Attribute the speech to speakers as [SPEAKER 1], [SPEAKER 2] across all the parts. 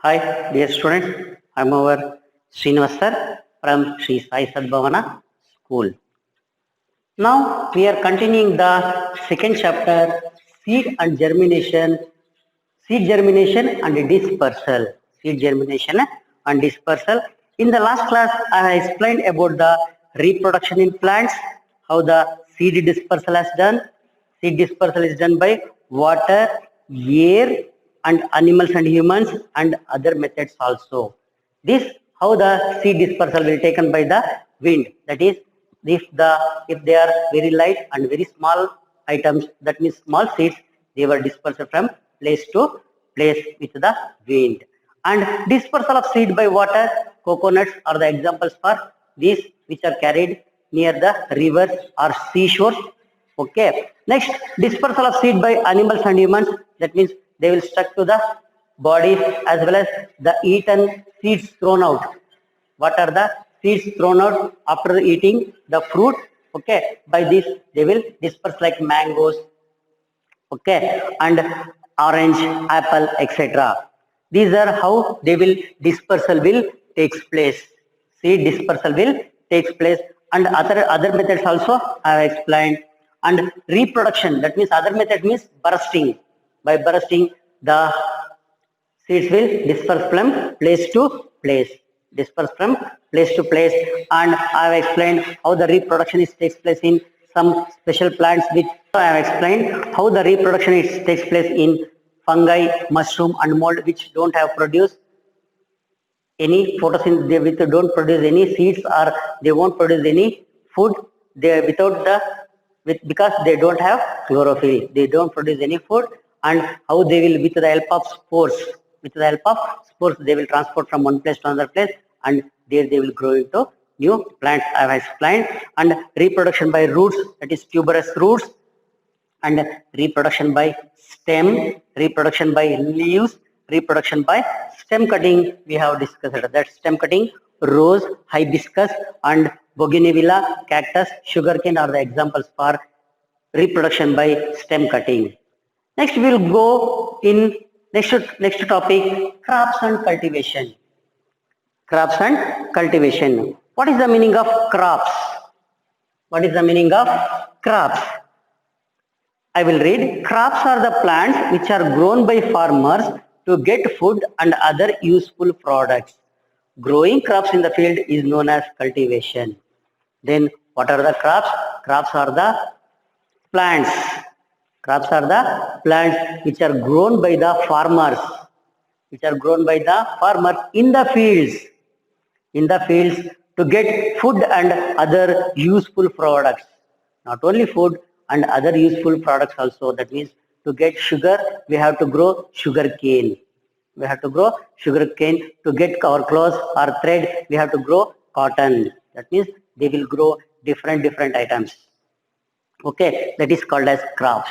[SPEAKER 1] Hi, dear students. I'm our Srinivas sir from Sri Sai Sadbhavana School. Now we are continuing the second chapter, seed germination and dispersal. Seed germination and dispersal. In the last class, I explained about the reproduction in plants, how the seed dispersal is done. Seed dispersal is done by water, air, and animals and humans, and other methods also. This how the seed dispersal will taken by the wind. That is, if they are very light and very small items, that means small seeds, they were dispersed from place to place with the wind. And dispersal of seed by water, coconuts are the examples for these which are carried near the rivers or seashores. Okay. Next, dispersal of seed by animals and humans. That means they will stuck to the bodies as well as the eaten seeds thrown out. What are the seeds thrown out after eating the fruit? Okay. By this, they will disperse like mangoes, okay, and orange, apple, etc. These are how they will dispersal will takes place. Seed dispersal will takes place, and other methods also I have explained. And reproduction, that means other method means bursting. By bursting, the seeds will disperse from place to place. Disperse from place to place, and I have explained how the reproduction is takes place in some special plants. Which I have explained how the reproduction is takes place in fungi, mushroom, and mold, which don't have produced any photosynthesis. They don't produce any seeds or they won't produce any food. They without the because they don't have chlorophyll. They don't produce any food, and how they will with the help of spores. With the help of spores, they will transport from one place to another place, and there they will grow into new plants. I have explained. And reproduction by roots, that is tuberous roots, and reproduction by stem, reproduction by leaves, reproduction by stem cutting. We have discussed it. That stem cutting, rose, hibiscus, and bougainvillea, cactus, sugarcane are the examples for reproduction by stem cutting. Next, we will go in next topic, crops and cultivation. Crops and cultivation. What is the meaning of crops? What is the meaning of crops? I will read. Crops are the plants which are grown by farmers to get food and other useful products. Growing crops in the field is known as cultivation. Then what are the crops? Crops are the plants. Crops are the plants which are grown by the farmers. Which are grown by the farmers in the fields. In the fields to get food and other useful products. Not only food and other useful products also. That means to get sugar, we have to grow sugar cane. We have to grow sugar cane. To get our clothes or thread, we have to grow cotton. That means they will grow different items. Okay, that is called as crops.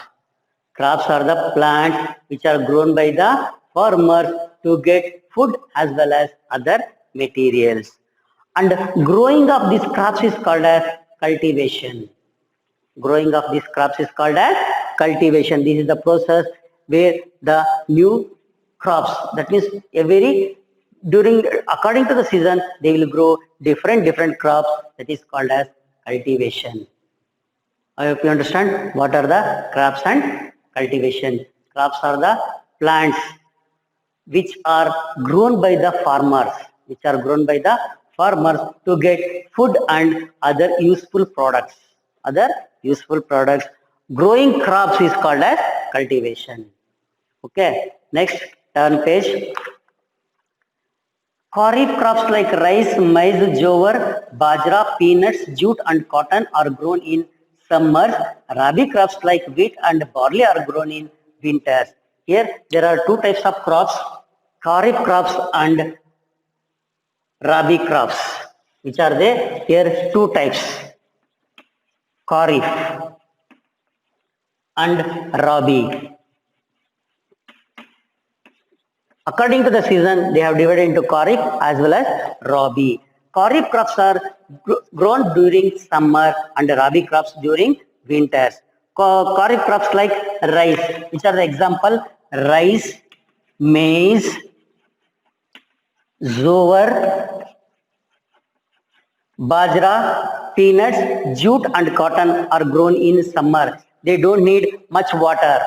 [SPEAKER 1] Crops are the plants which are grown by the farmers to get food as well as other materials. And growing of these crops is called as cultivation. Growing of these crops is called as cultivation. This is the process where the new crops, that means according to the season, they will grow different crops. That is called as cultivation. I hope you understand what are the crops and cultivation. Crops are the plants which are grown by the farmers, to get food and other useful products. Growing crops is called as cultivation. Okay. Next, turn page. Kharif crops like rice, maize, jowar, bajra, peanuts, jute, and cotton are grown in summers. Rabi crops like wheat and barley are grown in winters. Here there are two types of crops, Kharif crops and Rabi crops. Which are they? Here two types, Kharif and Rabi. According to the season, they have divided into Kharif as well as Rabi. Kharif crops are grown during summer and Rabi crops during winters. Kharif crops like rice, which are the example, rice, maize, Zower, bajra, peanuts, jute and cotton are grown in summer. They don't need much water.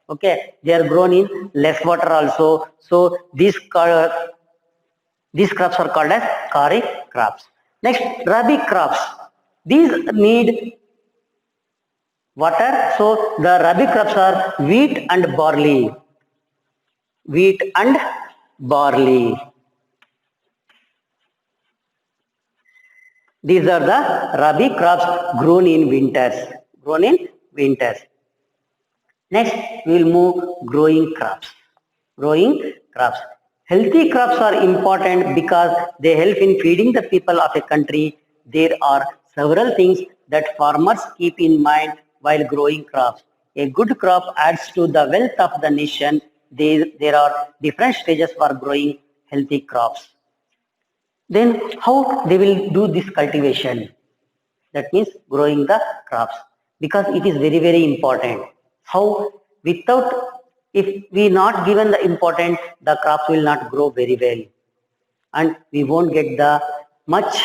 [SPEAKER 1] Okay, they are grown in less water also. So these crops are called as kharif crops. Next, rabi crops. These need water. So the rabi crops are wheat and barley. Wheat and barley. These are the rabi crops grown in winters. Grown in winters. Next, we will move growing crops. Growing crops. Healthy crops are important because they help in feeding the people of a country. There are several things that farmers keep in mind while growing crops. A good crop adds to the wealth of the nation. There are different stages for growing healthy crops. Then how they will do this cultivation? That means growing the crops, because it is very, very important. How? Without, if we not given the importance, the crops will not grow very well and we won't get the much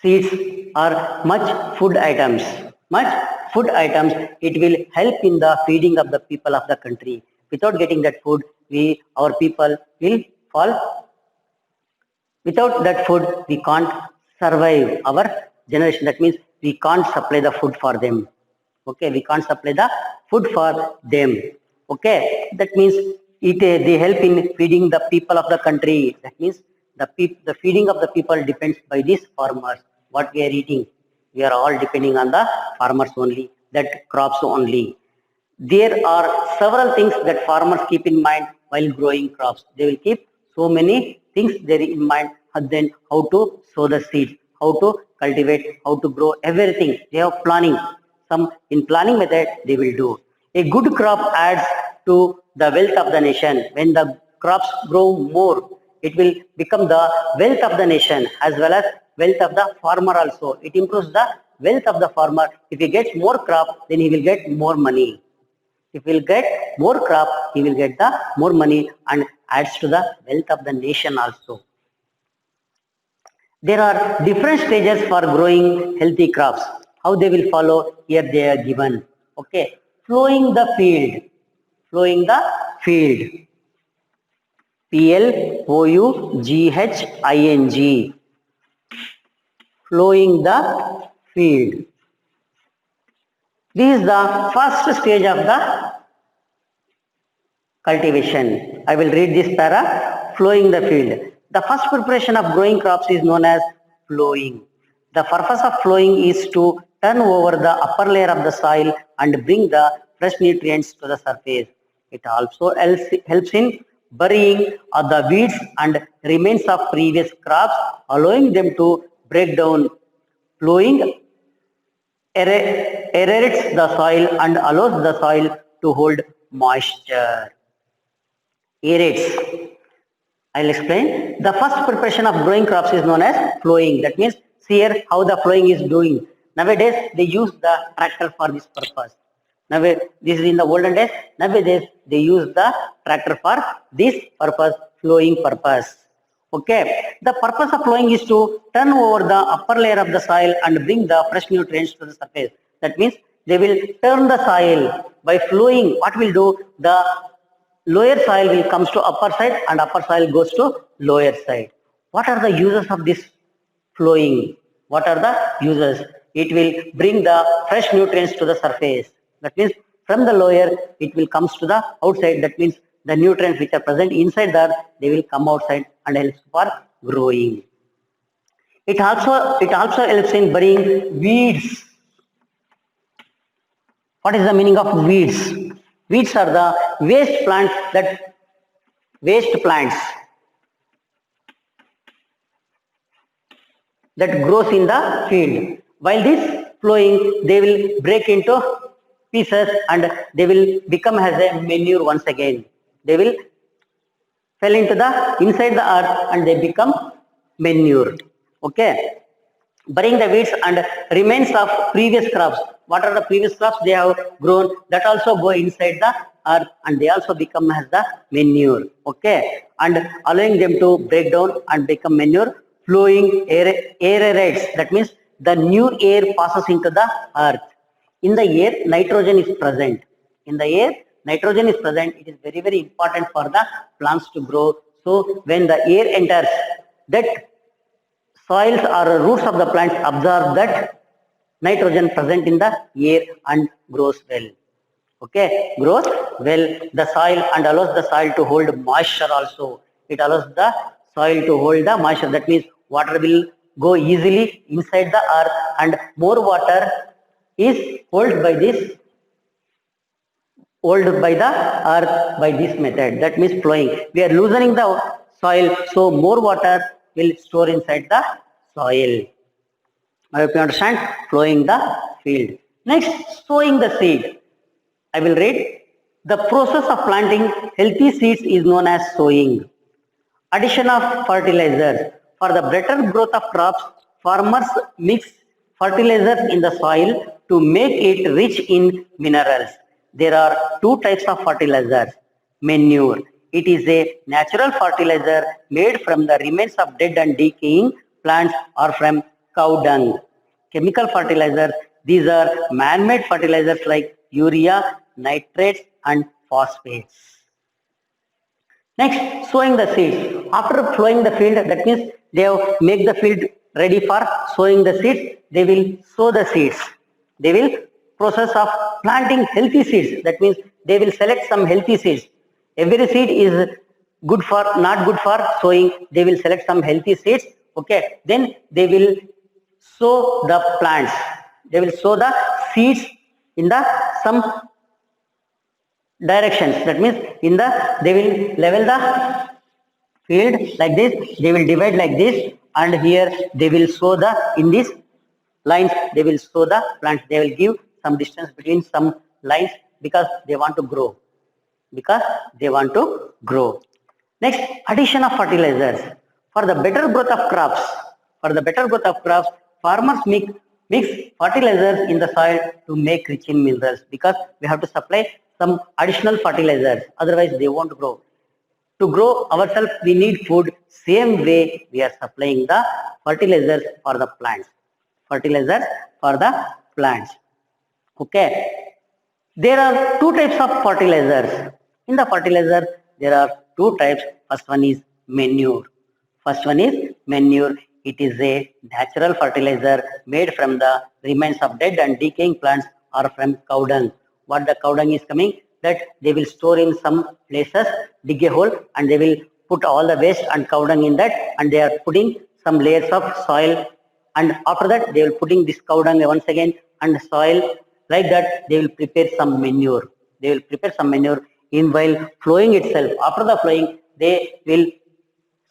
[SPEAKER 1] seeds or much food items. Much food items, it will help in the feeding of the people of the country. Without getting that food, our people will fall. Without that food, we can't survive our generation. That means we can't supply the food for them. Okay, we can't supply the food for them. Okay, that means they help in feeding the people of the country. That means the feeding of the people depends by these farmers. What we are eating, we are all depending on the farmers only, that crops only. There are several things that farmers keep in mind while growing crops. They will keep so many things there in mind, and then how to sow the seeds, how to cultivate, how to grow, everything. They have planning. Some in planning method they will do. A good crop adds to the wealth of the nation. When the crops grow more, it will become the wealth of the nation as well as wealth of the farmer also. It improves the wealth of the farmer. If he gets more crop, then he will get more money. If he will get more crop, he will get the more money and adds to the wealth of the nation also. There are different stages for growing healthy crops. How they will follow, here they are given. Okay, flowing the field. Flowing the field. Plouging. Flowing the field. This is the first stage of the cultivation. I will read this para. Flowing the field. The first preparation of growing crops is known as flowing. The purpose of flowing is to turn over the upper layer of the soil and bring the fresh nutrients to the surface. It also helps in burying of the weeds and remains of previous crops, allowing them to break down. Flowing aerates the soil and allows the soil to hold moisture. Aerates. I'll explain. The first preparation of growing crops is known as flowing. That means, see here how the flowing is doing. Nowadays, they use the tractor for this purpose. Now, this is in the olden days. Nowadays, they use the tractor for this purpose, flowing purpose. Okay. The purpose of flowing is to turn over the upper layer of the soil and bring the fresh nutrients to the surface. That means they will turn the soil by flowing. What will do? The lower soil will comes to upper side and upper soil goes to lower side. What are the uses of this flowing? What are the uses? It will bring the fresh nutrients to the surface. That means from the lower it will comes to the outside. That means the nutrients which are present inside there, they will come outside and helps for growing. It also helps in burying weeds. What is the meaning of weeds? Weeds are the waste plants that grows in the field. While this flowing, they will break into pieces and they will become as a manure once again. They will fell into the inside the earth and they become manure. Okay. burying the weeds and remains of previous crops. What are the previous crops they have grown? That also go inside the earth and they also become as the manure. Okay, and allowing them to break down and become manure. Flowing aerates. That means the new air passes into the earth. In the air, nitrogen is present. In the air, nitrogen is present. It is very, very important for the plants to grow. So when the air enters, that soils or roots of the plants absorb that nitrogen present in the air and grows well. Okay, grows well the soil and allows the soil to hold moisture also. It allows the soil to hold the moisture. That means water will go easily inside the earth and more water is held by this earth by this method. That means flowing. We are loosening the soil, so more water will store inside the soil. I hope you understand. Flowing the field. Next, sowing the seed. I will read. The process of planting healthy seeds is known as sowing. Addition of fertilizers. For the better growth of crops, farmers mix fertilizers in the soil to make it rich in minerals. There are two types of fertilizers. Manure. It is a natural fertilizer made from the remains of dead and decaying plants or from cow dung. Chemical fertilizers. These are man-made fertilizers like urea, nitrates and phosphates. Next, sowing the seeds. After plowing the field, that means they have make the field ready for sowing the seeds. They will sow the seeds. They will process of planting healthy seeds. That means they will select some healthy seeds. Every seed is good for not good for sowing. They will select some healthy seeds. Okay, then they will sow the plants. They will sow the seeds in the some directions. That means in the they will level the field like this. They will divide like this, and here they will sow the in these lines. They will sow the plants. They will give some distance between some lines because they want to grow. Because they want to grow. Next, addition of fertilizers. For the better growth of crops, farmers mix fertilizers in the soil to make rich in minerals because we have to supply some additional fertilizers. Otherwise, they won't grow. To grow ourselves, we need food. Same way, we are supplying the fertilizers for the plants. Fertilizers for the plants. Okay. There are two types of fertilizers. In the fertilizer, there are two types. First one is manure. It is a natural fertilizer made from the remains of dead and decaying plants or from cow dung. What the cow dung is coming, that they will store in some places, dig a hole and they will put all the waste and cow dung in that and they are putting some layers of soil and after that they will putting this cow dung once again and soil. Like that, they will prepare some manure. In while flowing itself. After the flowing, they will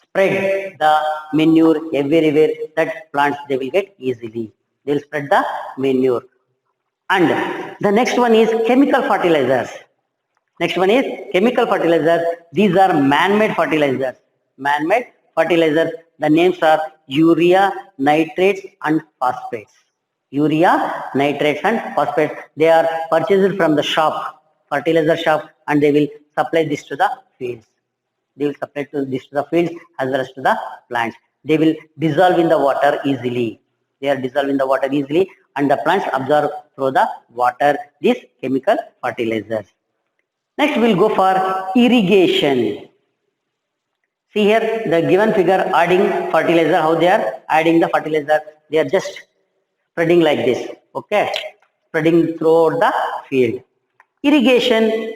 [SPEAKER 1] spread the manure everywhere that plants they will get easily. They will spread the manure. And the next one is chemical fertilizers. These are man-made fertilizers. The names are urea, nitrates and phosphates. Urea, nitrates and phosphates. They are purchased from the shop, fertilizer shop, and they will supply this to the fields. As well as to the plants. They will dissolve in the water easily. And the plants absorb through the water these chemical fertilizers. Next, we'll go for irrigation. See here, the given figure adding fertilizer, how they are adding the fertilizer. They are just spreading like this, okay, spreading throughout the field. Irrigation,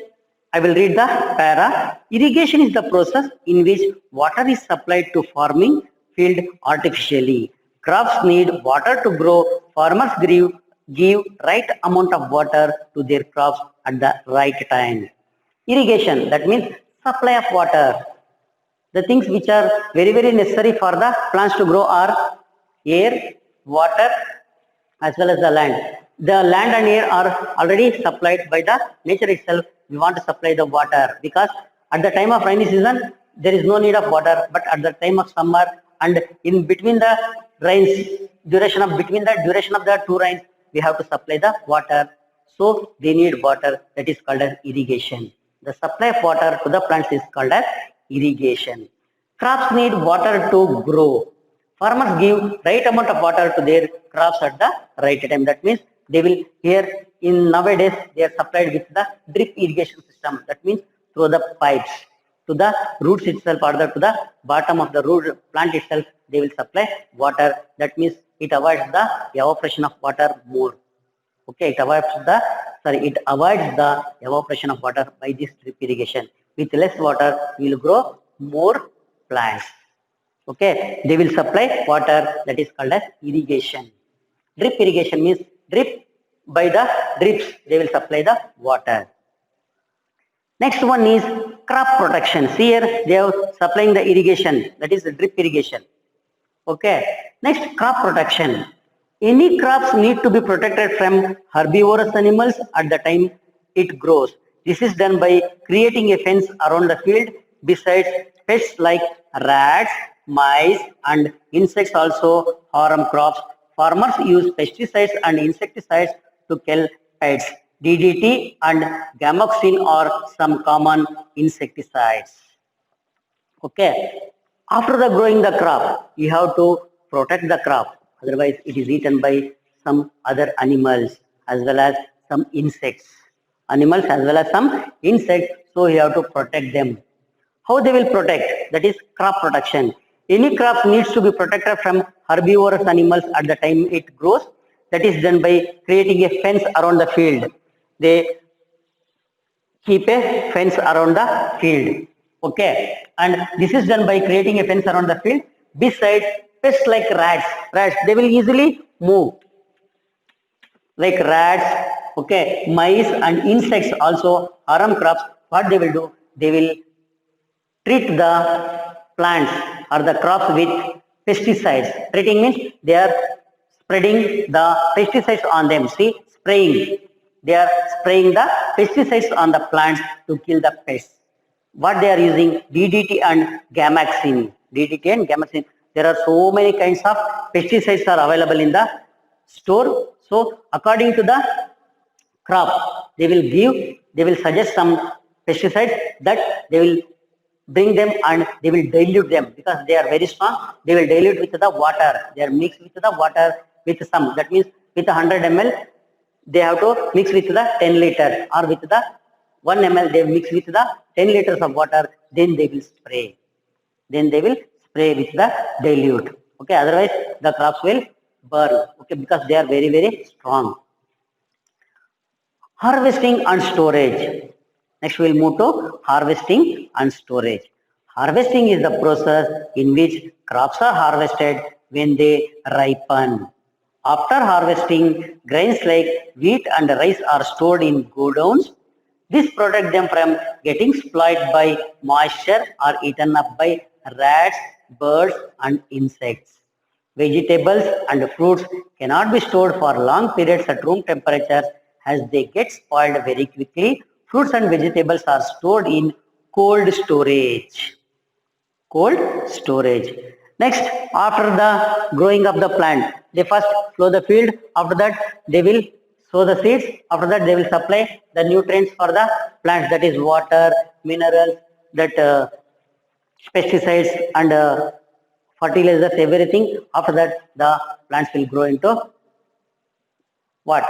[SPEAKER 1] I will read the para. Irrigation is the process in which water is supplied to farming field artificially. Crops need water to grow. Farmers give right amount of water to their crops at the right time. Irrigation, that means supply of water. The things which are very, very necessary for the plants to grow are air, water, as well as the land. The land and air are already supplied by the nature itself. We want to supply the water because at the time of rainy season, there is no need of water, but at the time of summer and in between the rains, duration of between the duration of the two rains, we have to supply the water. So they need water, that is called as irrigation. The supply of water to the plants is called as irrigation. Crops need water to grow. Farmers give right amount of water to their crops at the right time. That means they will here in nowadays they are supplied with the drip irrigation system. That means through the pipes to the roots itself or to the bottom of the root plant itself, they will supply water. That means it avoids the evaporation of water more. Okay, it avoids the evaporation of water by this drip irrigation. With less water, we will grow more plants. Okay, they will supply water, that is called as irrigation. Drip irrigation means drip by the drips, they will supply the water. Next one is crop protection. See here, they are supplying the irrigation, that is the drip irrigation. Okay, next crop protection. Any crops need to be protected from herbivorous animals at the time it grows. This is done by creating a fence around the field. Besides, pests like rats, mice and insects also harm crops. Farmers use pesticides and insecticides to kill pests. DDT and gamoxin are some common insecticides. Okay. After the growing the crop, you have to protect the crop. Otherwise, it is eaten by some other animals as well as some insects. Animals as well as some insects. So you have to protect them. How they will protect? That is crop protection. Any crops needs to be protected from herbivorous animals at the time it grows. That is done by creating a fence around the field. They keep a fence around the field. Okay, and this is done by creating a fence around the field. Besides, pests like rats, they will easily move. Like rats, okay, mice and insects also harm crops. What they will do? They will treat the plants or the crops with pesticides. Treating means they are spreading the pesticides on them. See, spraying. They are spraying the pesticides on the plants to kill the pests. What they are using? DDT and gamoxin. DDT and gamoxin. There are so many kinds of pesticides are available in the store. So according to the crop, they will suggest some pesticides that they will bring them and they will dilute them because they are very strong. They will dilute with the water. They are mixed with the water with some. That means with 100 ml, they have to mix with the 10 liter or with the 1 ml, they mix with the 10 liters of water, then they will spray. Then they will spray with the dilute. Okay, otherwise the crops will burn. Okay, because they are very, very strong. Harvesting and storage. Next we will move to harvesting and storage. Harvesting is the process in which crops are harvested when they ripen. After harvesting, grains like wheat and rice are stored in godowns. This protects them from getting spoiled by moisture or eaten up by rats, birds and insects. Vegetables and fruits cannot be stored for long periods at room temperature as they get spoiled very quickly. Fruits and vegetables are stored in cold storage. Cold storage. Next, after the growing of the plant, they first plow the field. After that, they will sow the seeds. After that, they will supply the nutrients for the plants, that is water, minerals, that pesticides and fertilizers, everything. After that, the plants will grow into what?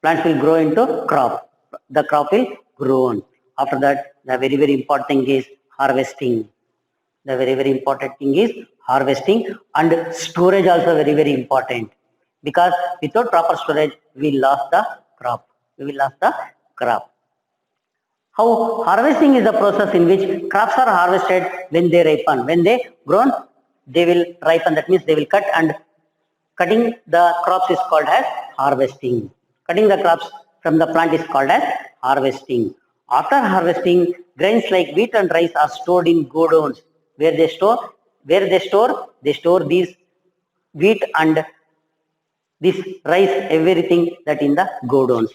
[SPEAKER 1] Plants will grow into crop. The crop will grow. After that, the very, very important thing is harvesting. The very, very important thing is harvesting and storage also very, very important. Because without proper storage, we lost the crop. We will lose the crop. How harvesting is the process in which crops are harvested when they ripen. When they grown, they will ripen. That means they will cut, and cutting the crops is called as harvesting. Cutting the crops from the plant is called as harvesting. After harvesting, grains like wheat and rice are stored in godowns. Where they store these wheat and this rice, everything that in the godowns.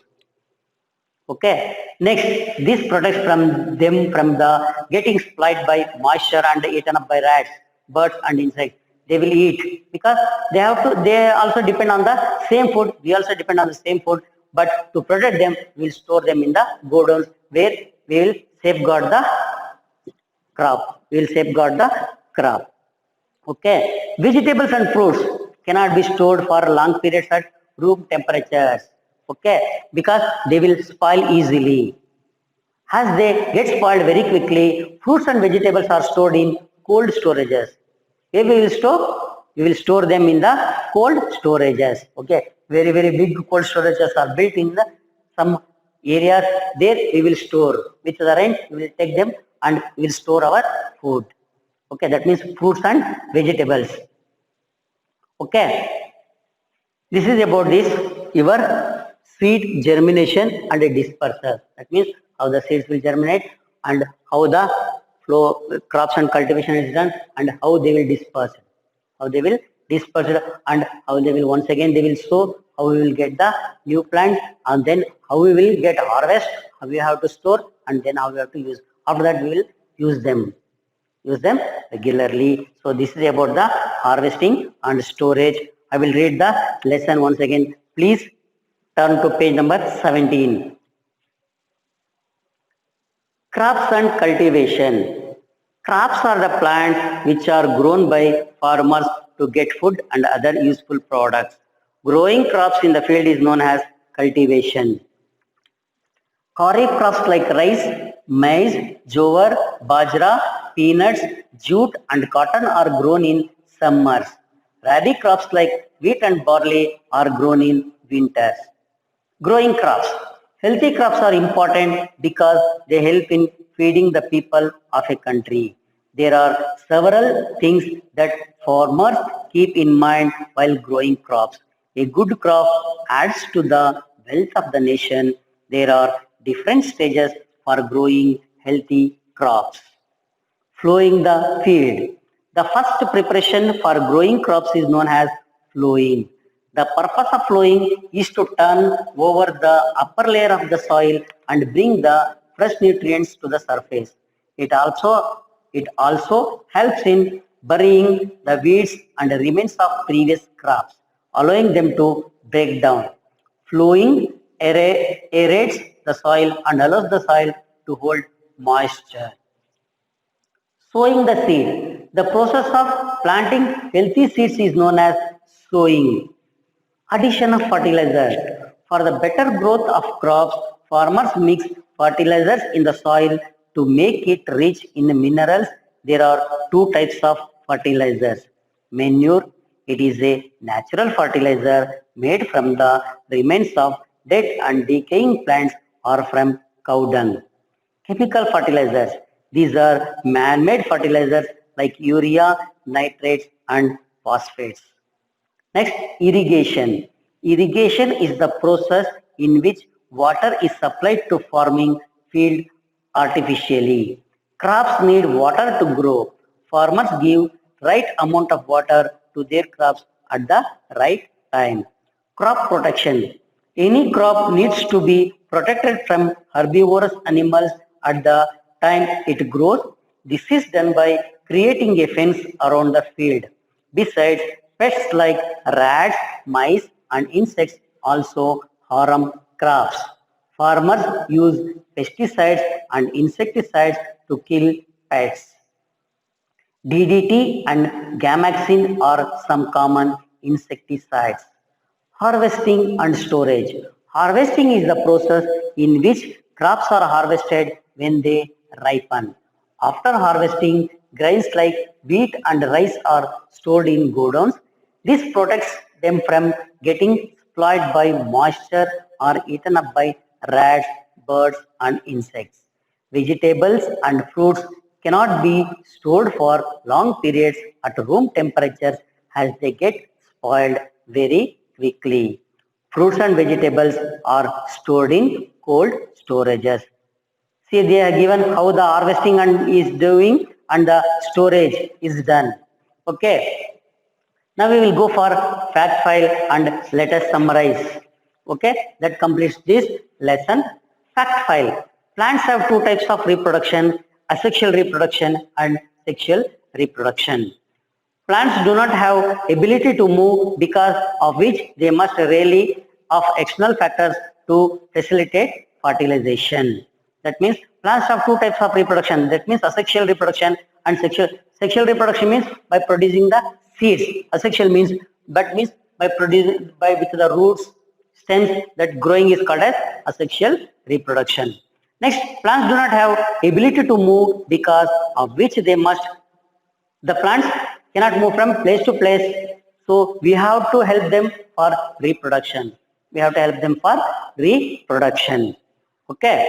[SPEAKER 1] Okay. Next, this protects from them from the getting spoiled by moisture and eaten up by rats, birds and insects. they will eat, because they also depend on the same food. We also depend on the same food, but to protect them, we will store them in the godowns where we will safeguard the crop. We will safeguard the crop. Okay. Vegetables and fruits cannot be stored for long periods at room temperatures. Okay. Because they will spoil easily. As they get spoiled very quickly, fruits and vegetables are stored in cold storages. Where we will store? We will store them in the cold storages. Okay. Very, very big cold storages are built in some areas. There we will store. With the rain, we will take them and we will store our food. Okay, that means fruits and vegetables. Okay, this is about this your seed germination and dispersal. That means how the seeds will germinate and how the flow crops and cultivation is done and how they will disperse. How they will disperse it and how they will once again they will sow. How we will get the new plant and then how we will get harvest. How we have to store and then how we have to use. After that we will use them regularly. So this is about the harvesting and storage. I will read the lesson once again. Please turn to page number 17. Crops and cultivation. Crops are the plants which are grown by farmers to get food and other useful products. Growing crops in the field is known as cultivation. Kharif crops like rice, maize, jowar, bajra, peanuts, jute and cotton are grown in summers. Rabi crops like wheat and barley are grown in winters. Growing crops. Healthy crops are important because they help in feeding the people of a country. There are several things that farmers keep in mind while growing crops. A good crop adds to the wealth of the nation. There are different stages for growing healthy crops. Flowing the field. The first preparation for growing crops is known as flowing. The purpose of flowing is to turn over the upper layer of the soil and bring the fresh nutrients to the surface. It also helps in burying the weeds and remains of previous crops, allowing them to break down. Flowing aerates the soil and allows the soil to hold moisture. Sowing the seed. The process of planting healthy seeds is known as sowing. Addition of fertilizer. For the better growth of crops, farmers mix fertilizers in the soil to make it rich in minerals. There are two types of fertilizers. Manure. It is a natural fertilizer made from the remains of dead and decaying plants or from cow dung. Chemical fertilizers. These are man-made fertilizers like urea, nitrates and phosphates. Next, irrigation. Irrigation is the process in which water is supplied to farming field artificially. Crops need water to grow. Farmers give right amount of water to their crops at the right time. Crop protection. Any crop needs to be protected from herbivorous animals at the time it grows. This is done by creating a fence around the field. Besides, pests like rats, mice and insects also harm crops. Farmers use pesticides and insecticides to kill pests. DDT and Gamaxin are some common insecticides. Harvesting and storage. Harvesting is the process in which crops are harvested when they ripen. After harvesting, grains like wheat and rice are stored in godowns. This protects them from getting spoiled by moisture or eaten up by rats, birds and insects. Vegetables and fruits cannot be stored for long periods at room temperatures as they get spoiled very quickly. Fruits and vegetables are stored in cold storages. See, they are given how the harvesting and is doing and the storage is done. Okay. Now we will go for fact file and let us summarize. Okay. That completes this lesson. Fact file. Plants have two types of reproduction, asexual reproduction and sexual reproduction. Plants do not have ability to move, because of which they must rely of external factors to facilitate fertilization. That means plants have two types of reproduction. That means asexual reproduction and sexual. Sexual reproduction means by producing the seeds. Asexual means by producing by with the roots, stems, that growing is called as asexual reproduction. Next, plants do not have ability to move, because of which the plants cannot move from place to place. So we have to help them for reproduction. We have to help them for reproduction. Okay.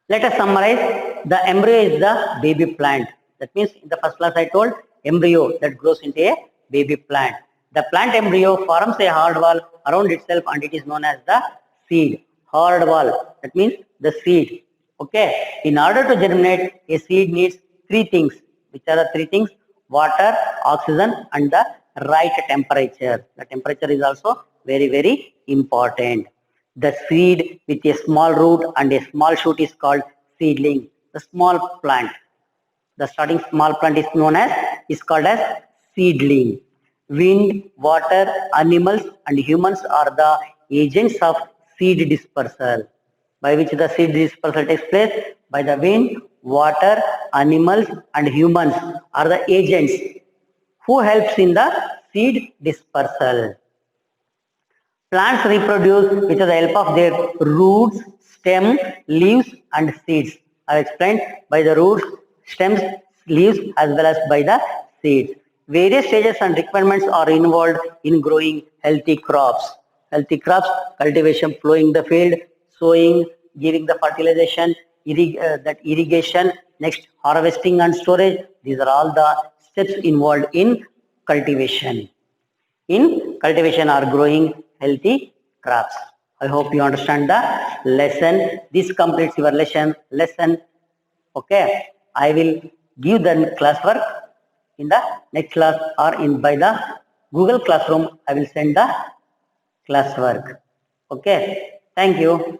[SPEAKER 1] Let us summarize. The embryo is the baby plant. That means in the first class I told embryo that grows into a baby plant. The plant embryo forms a hard wall around itself and it is known as the seed. Hard wall. That means the seed. Okay. In order to germinate, a seed needs three things. Which are the three things? Water, oxygen, and the right temperature. The temperature is also very, very important. The seed with a small root and a small shoot is called seedling. The small plant. The starting small plant is called as seedling. Wind, water, animals, and humans are the agents of seed dispersal. By which the seed dispersal takes place? By the wind, water, animals, and humans are the agents who helps in the seed dispersal. Plants reproduce with the help of their roots, stem, leaves, and seeds. I have explained by the roots, stems, leaves, as well as by the seeds. Various stages and requirements are involved in growing healthy crops. Healthy crops: cultivation, plowing the field, sowing, giving the fertilization, irrigation, next harvesting and storage. These are all the steps involved in cultivation. In cultivation are growing healthy crops. I hope you understand the lesson. This completes your lesson. Okay. I will give the classwork in the next class, or by the Google Classroom. I will send the classwork. Okay. Thank you.